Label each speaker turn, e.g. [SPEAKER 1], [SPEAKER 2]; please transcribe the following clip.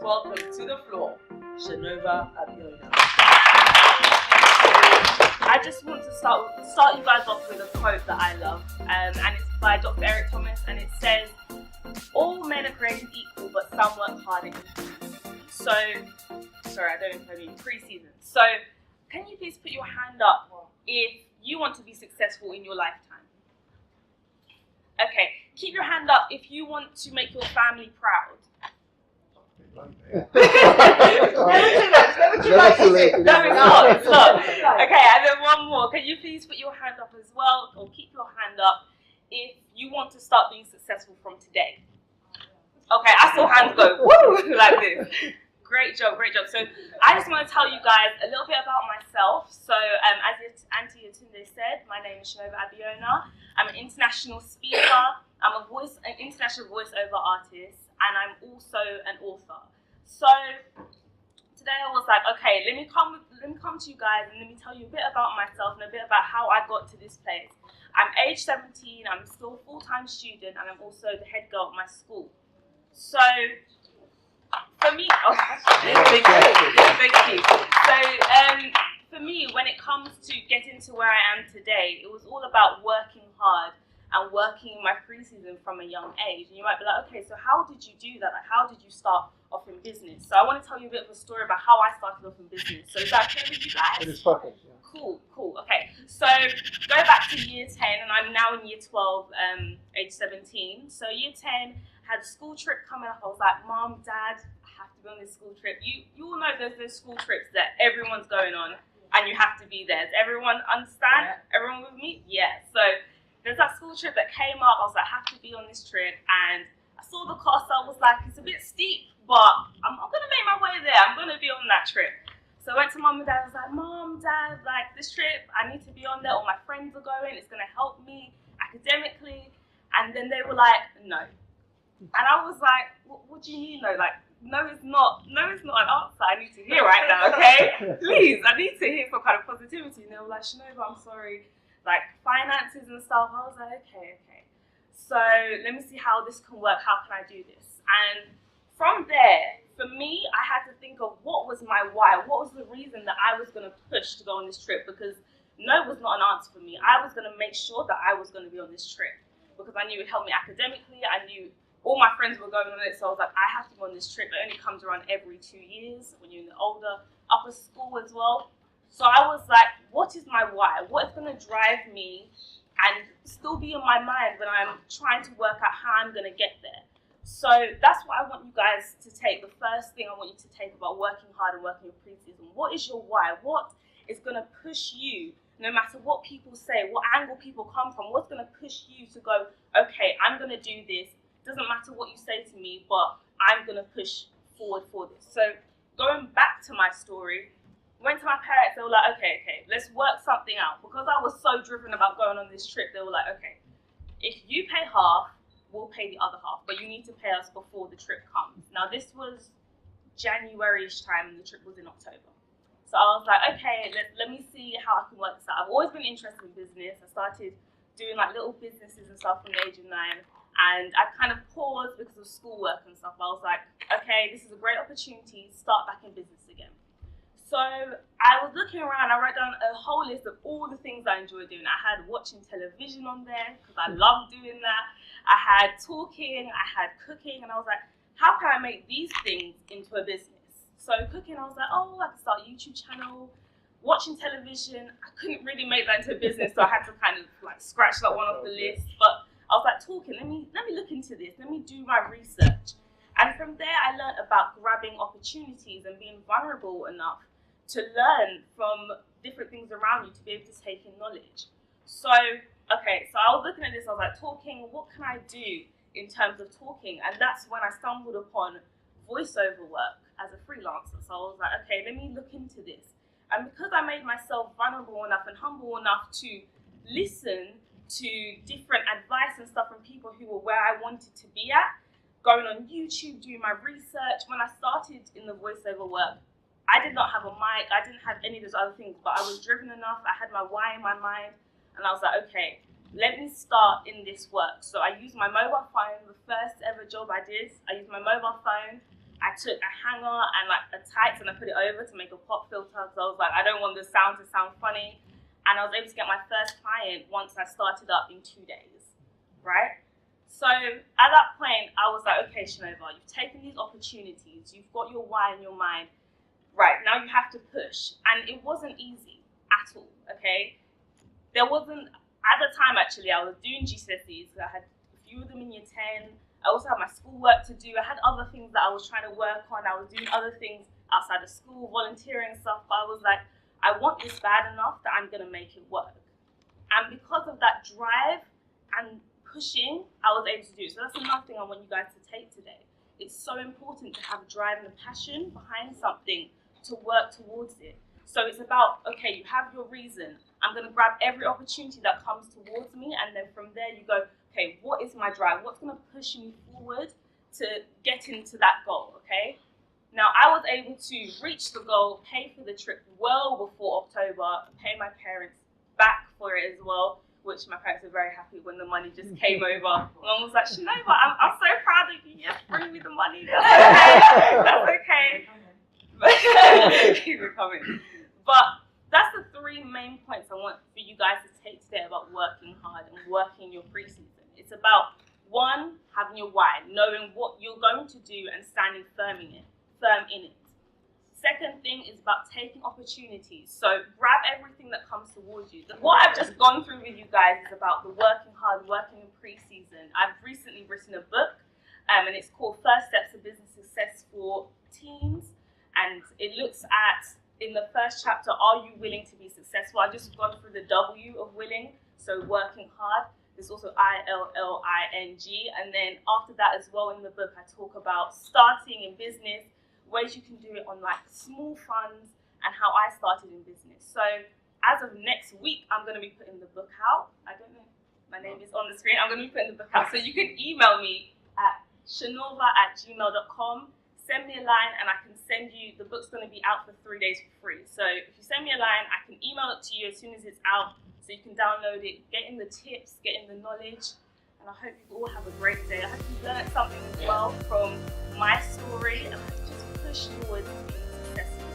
[SPEAKER 1] welcome to the floor, Shernova, Abiona. I just want to start you guys off with a quote that I love, and it's by Dr. Eric Thomas, and it says, "All men are created equal, but some work harder." So, sorry, I don't know if I mean pre-season. So, can you please put your hand up if you want to be successful in your lifetime? Okay, keep your hand up if you want to make your family proud. Never too late. No, it's not. Okay, and then one more. Can you please put your hand up as well, or keep your hand up if you want to start being successful from today? Okay, I saw hands go woo like this. Great job, great job. So I just want to tell you guys a little bit about myself. So as Auntie Yatunde said, my name is Shernova Abiona. I'm an international speaker. I'm an international voiceover artist, and I'm also an author. So today I was like, okay, let me come to you guys and let me tell you a bit about myself and a bit about how I got to this place. I'm age 17. I'm still a full-time student, and I'm also the head girl at my school. So for me, thank you. So for me, when it comes to getting to where I am today, it was all about working hard and working my pre-season from a young age. And you might be like, okay, so how did you do that? Like, how did you start off in business? So I want to tell you a bit of a story about how I started off in business. So is that okay with you guys?
[SPEAKER 2] It is perfect. Yeah.
[SPEAKER 1] Cool. Okay, so go back to year 10, and I'm now in year 12, age 17. So year 10, had a school trip coming up. I was like, Mom, Dad, I have to be on this school trip. You all know there's those school trips that everyone's going on, and you have to be there. Does everyone understand? Yeah. Everyone with me? Yeah. So there's that school trip that came up. I was like, I have to be on this trip, and I saw the cost. I was like, it's a bit steep, but I'm gonna make my way there. I'm gonna be on that trip. So I went to Mom and Dad. I was like, Mom, Dad, like this trip, I need to be on there. All my friends are going. It's gonna help me academically. And then they were like, no. And I was like, what do you mean no? Like, no, it's not an answer I need to hear right now, okay? Please, I need to hear some kind of positivity. And they were like, Shernova, I'm sorry. Like, finances and stuff. I was like, okay. So let me see how this can work. How can I do this? And from there, for me, I had to think of what was my why. What was the reason that I was going to push to go on this trip? Because no was not an answer for me. I was going to make sure that I was going to be on this trip because I knew it would help me academically. I knew all my friends were going on it, so I was like, I have to go on this trip. It only comes around every 2 years when you're in the older, upper school as well. So I was like, what is my why? What is going to drive me and still be in my mind when I'm trying to work out how I'm going to get there? So that's what I want you guys to take. The first thing I want you to take about working hard and working your pre-season. What is your why? What is going to push you, no matter what people say, what angle people come from, what's going to push you to go, okay, I'm going to do this. Doesn't matter what you say to me, but I'm going to push forward for this. So going back to my story, went to my parents, they were like, okay, let's work something out. Because I was so driven about going on this trip, they were like, okay, if you pay half, we'll pay the other half, but you need to pay us before the trip comes. Now this was January-ish time and the trip was in October. So I was like, okay, let me see how I can work this out. I've always been interested in business. I started doing like little businesses and stuff from the age of 9. And I kind of paused because of schoolwork and stuff. I was like, okay, this is a great opportunity to start back in business again. So I was looking around, I wrote down a whole list of all the things I enjoy doing. I had watching television on there, because I love doing that. I had talking, I had cooking, and I was like, how can I make these things into a business? So cooking, I was like, oh, I could start a YouTube channel. Watching television, I couldn't really make that into a business, so I had to kind of like scratch that one off the list. But I was like, talking, let me look into this, let me do my research. And from there, I learned about grabbing opportunities and being vulnerable enough to learn from different things around you to be able to take in knowledge. So, okay, so I was looking at this, I was like, talking, what can I do in terms of talking? And that's when I stumbled upon voiceover work as a freelancer. So I was like, okay, let me look into this. And because I made myself vulnerable enough and humble enough to listen to different advice and stuff from people who were where I wanted to be at, going on YouTube, doing my research. When I started in the voiceover work, I did not have a mic, I didn't have any of those other things, but I was driven enough, I had my why in my mind, and I was like, okay, let me start in this work. So I used my mobile phone. The first ever job I did, I used my mobile phone. I took a hanger and like a tights and I put it over to make a pop filter because I was like, I don't want the sound to sound funny. And I was able to get my first client once I started up in 2 days, right? So at that point, I was like, okay, Shernova, you've taken these opportunities, you've got your why in your mind, right, now you have to push. And it wasn't easy at all, okay? There wasn't, at the time actually, I was doing GCSEs, I had a few of them in year 10, I also had my schoolwork to do. I had other things that I was trying to work on. I was doing other things outside of school, volunteering and stuff. But I was like, I want this bad enough that I'm going to make it work. And because of that drive and pushing, I was able to do it. So that's another thing I want you guys to take today. It's so important to have drive and a passion behind something to work towards it. So it's about, okay, you have your reason. I'm going to grab every opportunity that comes towards me. And then from there you go, okay, what is my drive? What's going to push me forward to get into that goal, okay? Now, I was able to reach the goal, pay for the trip well before October, pay my parents back for it as well, which my parents were very happy when the money just came over. Mum was like, Shernova, I'm so proud of you. Yes, bring me the money. That's okay. That's okay. Keep it coming. But that's the 3 main points I want for you guys to take today about working hard and working your pre-season. It's about, 1, having your why, knowing what you're going to do and standing firm in it. Second thing is about taking opportunities. So grab everything that comes towards you. What I've just gone through with you guys is about the working hard, working in pre-season. I've recently written a book, and it's called First Steps to Business Success for Teens. And it looks at, in the first chapter, are you willing to be successful? I've just gone through the W of willing, so working hard. There's also ILLING. And then after that as well in the book, I talk about starting in business, ways you can do it on like small funds, and how I started in business. So as of next week, I'm going to be putting the book out. I don't know, my name is on the screen. I'm going to be putting the book out. So you can email me at shernova@gmail.com. Send me a line and I can send you, the book's going to be out for 3 days for free. So if you send me a line, I can email it to you as soon as it's out, so you can download it, get in the tips, get in the knowledge, and I hope you all have a great day. I hope you learned something as well from my story, and I hope you just push towards being successful.